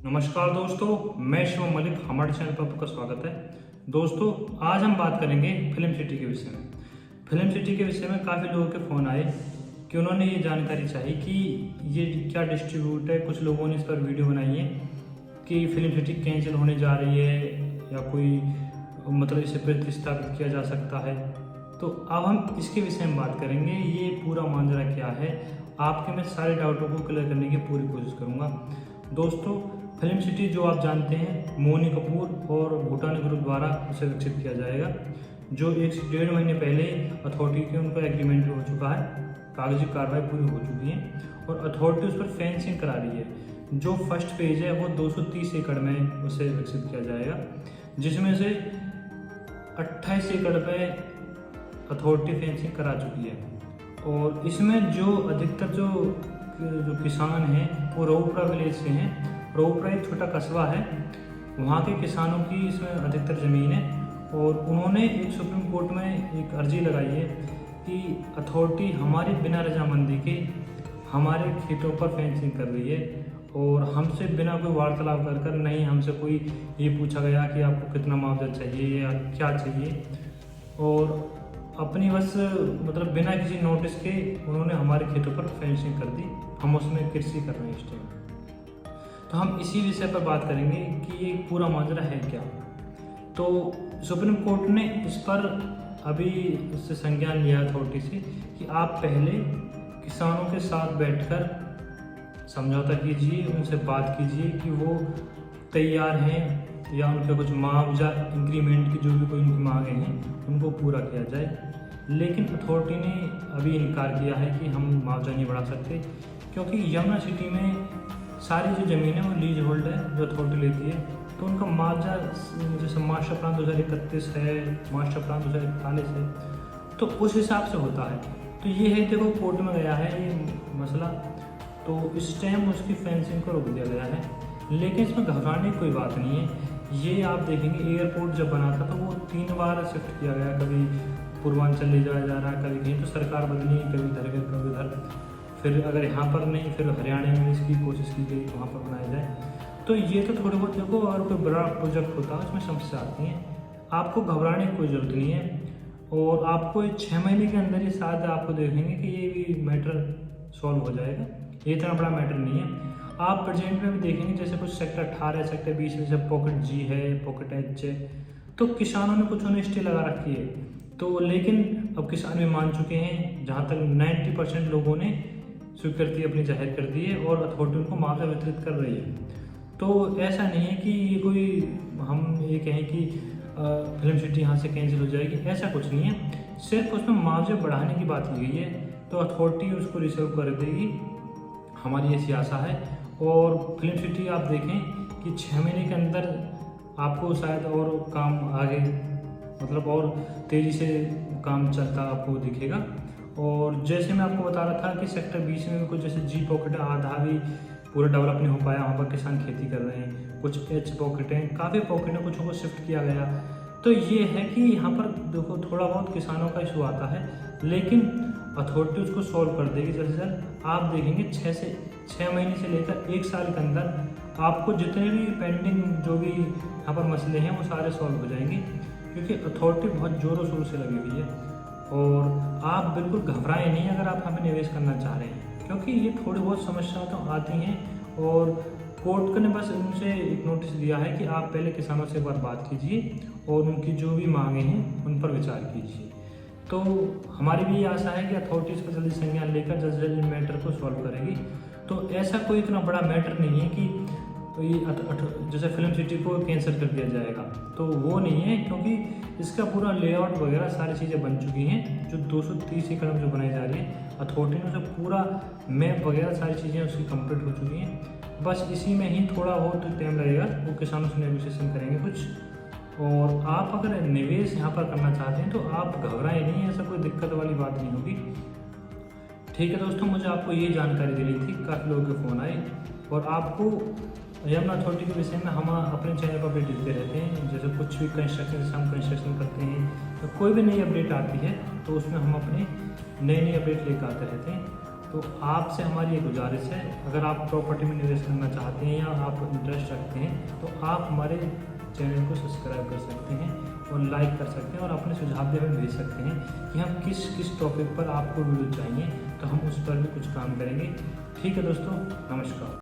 नमस्कार दोस्तों, मैं शिवम मलिक। हमारे चैनल पर आपका स्वागत है। दोस्तों, आज हम बात करेंगे फिल्म सिटी के विषय में। फिल्म सिटी के विषय में काफ़ी लोगों के फ़ोन आए कि उन्होंने ये जानकारी चाहिए कि ये क्या डिस्ट्रीब्यूट है। कुछ लोगों ने इस पर वीडियो बनाई है कि फिल्म सिटी कैंसिल होने जा रही है या कोई मतलब इसे प्रतिस्थापित किया जा सकता है। तो अब हम इसके विषय में बात करेंगे, ये पूरा माजरा क्या है। आपके मैं सारे डाउटों को क्लियर करने की पूरी कोशिश करूँगा। दोस्तों, फिल्म सिटी जो आप जानते हैं, मोनी कपूर और भूटानी ग्रुप द्वारा उसे विकसित किया जाएगा, जो 1 से 1.5 महीने पहले अथॉरिटी के उनका एग्रीमेंट हो चुका है, कागजी कार्रवाई पूरी हो चुकी है और अथॉरिटी उस पर फेंसिंग करा रही है। जो फर्स्ट फेज है वो 230 एकड़ में उसे विकसित किया जाएगा, जिसमें से 28 एकड़ पे अथॉरिटी फेंसिंग करा चुकी है। और इसमें जो अधिकतर जो किसान हैं वो रोहपुरा विलेज से हैं। रोहपुरा एक छोटा कस्बा है, वहाँ के किसानों की इसमें अधिकतर ज़मीन है और उन्होंने एक सुप्रीम कोर्ट में एक अर्जी लगाई है कि अथॉरिटी हमारी बिना रजामंदी के हमारे खेतों पर फेंसिंग कर रही है और हमसे बिना कोई वार्तालाप कर नहीं हमसे कोई ये पूछा गया कि आपको कितना मुआवजा चाहिए या क्या चाहिए, और अपनी बस मतलब बिना किसी नोटिस के उन्होंने हमारे खेतों पर फेंसिंग कर दी। हम उसमें कृषि कर रहे हैं इस टाइम। तो हम इसी विषय पर बात करेंगे कि ये पूरा माजरा है क्या। तो सुप्रीम कोर्ट ने इस पर अभी इससे संज्ञान लिया अथॉरिटी से कि आप पहले किसानों के साथ बैठकर समझौता कीजिए, उनसे बात कीजिए कि वो तैयार हैं या उनके कुछ मुआवजा इंक्रीमेंट की जो भी कोई उनकी मांगे हैं उनको पूरा किया जाए। लेकिन अथॉरिटी ने अभी इनकार किया है कि हम मुआवजा नहीं बढ़ा सकते, क्योंकि यमुना सिटी में सारी जो ज़मीन है वो लीज होल्ड है जो अथॉरिटी लेती है। तो उनका मुआवजा जैसे मास्टर प्लान 2031 है, मास्टर प्लान 2041 है, तो उस हिसाब से होता है। तो ये है, देखो कोर्ट में गया है ये मसला, तो इस टाइम उसकी फेंसिंग को रोक दिया गया है। लेकिन इसमें घबराने की कोई बात नहीं है। ये आप देखेंगे एयरपोर्ट जब बना था तो वो 3 बार शिफ्ट किया गया, कभी पूर्वांचल ले जाया जा रहा है, कभी कहीं तो सरकार बदली, कभी इधर कभी उधर, फिर अगर यहाँ पर नहीं फिर हरियाणा में इसकी कोशिश की गई वहाँ पर बनाया जाए। तो ये तो थोड़े बहुत देखो, और कोई बड़ा प्रोजेक्ट होता है उसमें समस्या आती है। आपको घबराने की कोई ज़रूरत नहीं है और आपको 6 महीने के अंदर ही शायद आपको देखेंगे कि ये भी मैटर सॉल्व हो जाएगा। ये इतना बड़ा मैटर नहीं है। आप प्रेजेंट में भी देखेंगे जैसे कुछ सेक्टर 18 सेक्टर 20 में जैसे पॉकेट जी है, पॉकेट एच है, तो किसानों ने कुछ उन्हें स्टे लगा रखी है। तो लेकिन अब किसान भी मान चुके हैं, जहाँ तक 90% लोगों ने स्वीकृति अपनी जाहिर कर दी है और अथॉरिटी उनको मुआवजा वितरित कर रही है। तो ऐसा नहीं है कि ये कोई हम ये कहें कि फिल्म सिटी यहाँ से कैंसिल हो जाएगी, ऐसा कुछ नहीं है। सिर्फ उसमें मुआवजे बढ़ाने की बात की गई है, तो अथॉरिटी उसको रिजर्व कर देगी, हमारी ऐसी आशा है। और फिल्म सिटी आप देखें कि 6 महीने के अंदर आपको शायद और काम आगे मतलब और तेज़ी से काम चलता आपको दिखेगा। और जैसे मैं आपको बता रहा था कि सेक्टर 20 में भी कुछ जैसे जी पॉकेट आधा भी पूरा डेवलप नहीं हो पाया, वहाँ पर किसान खेती कर रहे हैं। कुछ एच पॉकेट हैं, काफ़ी पॉकेट हैं, कुछ को शिफ्ट किया गया। तो ये है कि यहाँ पर देखो थोड़ा बहुत किसानों का इशू आता है, लेकिन अथॉरिटी उसको सॉल्व कर देगी जल्द से जल्द। आप देखेंगे 6 महीने से लेकर 1 साल के अंदर आपको जितने भी पेंडिंग जो भी यहाँ पर मसले हैं वो सारे सॉल्व हो जाएंगे, क्योंकि अथॉरिटी बहुत ज़ोरों शोरों से लगी हुई है। और आप बिल्कुल घबराएं नहीं अगर आप हमें निवेश करना चाह रहे हैं, क्योंकि ये थोड़ी बहुत समस्याएं तो आती हैं और कोर्ट ने बस उनसे एक नोटिस दिया है कि आप पहले किसानों से एक बार बात कीजिए और उनकी जो भी मांगे हैं उन पर विचार कीजिए। तो हमारी भी ये आशा है कि अथॉरिटी इसका जल्दी संज्ञान लेकर जल्द से जल्द मैटर को सॉल्व करेगी। तो ऐसा कोई इतना बड़ा मैटर नहीं है कि तो ये जैसे फिल्म सिटी को कैंसिल कर दिया जाएगा, तो वो नहीं है, क्योंकि इसका पूरा लेआउट वगैरह सारी चीज़ें बन चुकी हैं। जो 230 एकड़ में जो बनाई जा रही है अथॉरिटी ने, उसे पूरा मैप वगैरह सारी चीज़ें उसकी कंप्लीट हो चुकी हैं। बस इसी में ही थोड़ा बहुत टाइम लगेगा, वो किसानों से नेगोशिएशन करेंगे कुछ। और आप अगर निवेश यहाँ पर करना चाहते हैं तो आप घबराएं नहीं, ऐसा कोई दिक्कत वाली बात नहीं होगी। ठीक है दोस्तों, मुझे आपको ये जानकारी देनी थी, काफ़ी लोगों के फ़ोन आए। और आपको यमुना अथॉरिटी के विषय में हम अपने चैनल पर अपडेट देते रहते हैं। जैसे कुछ भी कंस्ट्रक्शन, जैसे हम कंस्ट्रक्शन करते हैं तो कोई भी नई अपडेट आती है तो उसमें हम अपने नई अपडेट लेकर आते रहते हैं। तो आपसे हमारी ये गुजारिश है, अगर आप प्रॉपर्टी में निवेश करना चाहते हैं या आप इंटरेस्ट रखते हैं तो आप हमारे चैनल को सब्सक्राइब कर सकते हैं और लाइक कर सकते हैं और अपने सुझाव भी हमें भेज सकते हैं कि हम किस किस टॉपिक पर आपको वीडियो चाहिए, तो हम उस पर भी कुछ काम करेंगे। ठीक है दोस्तों, नमस्कार।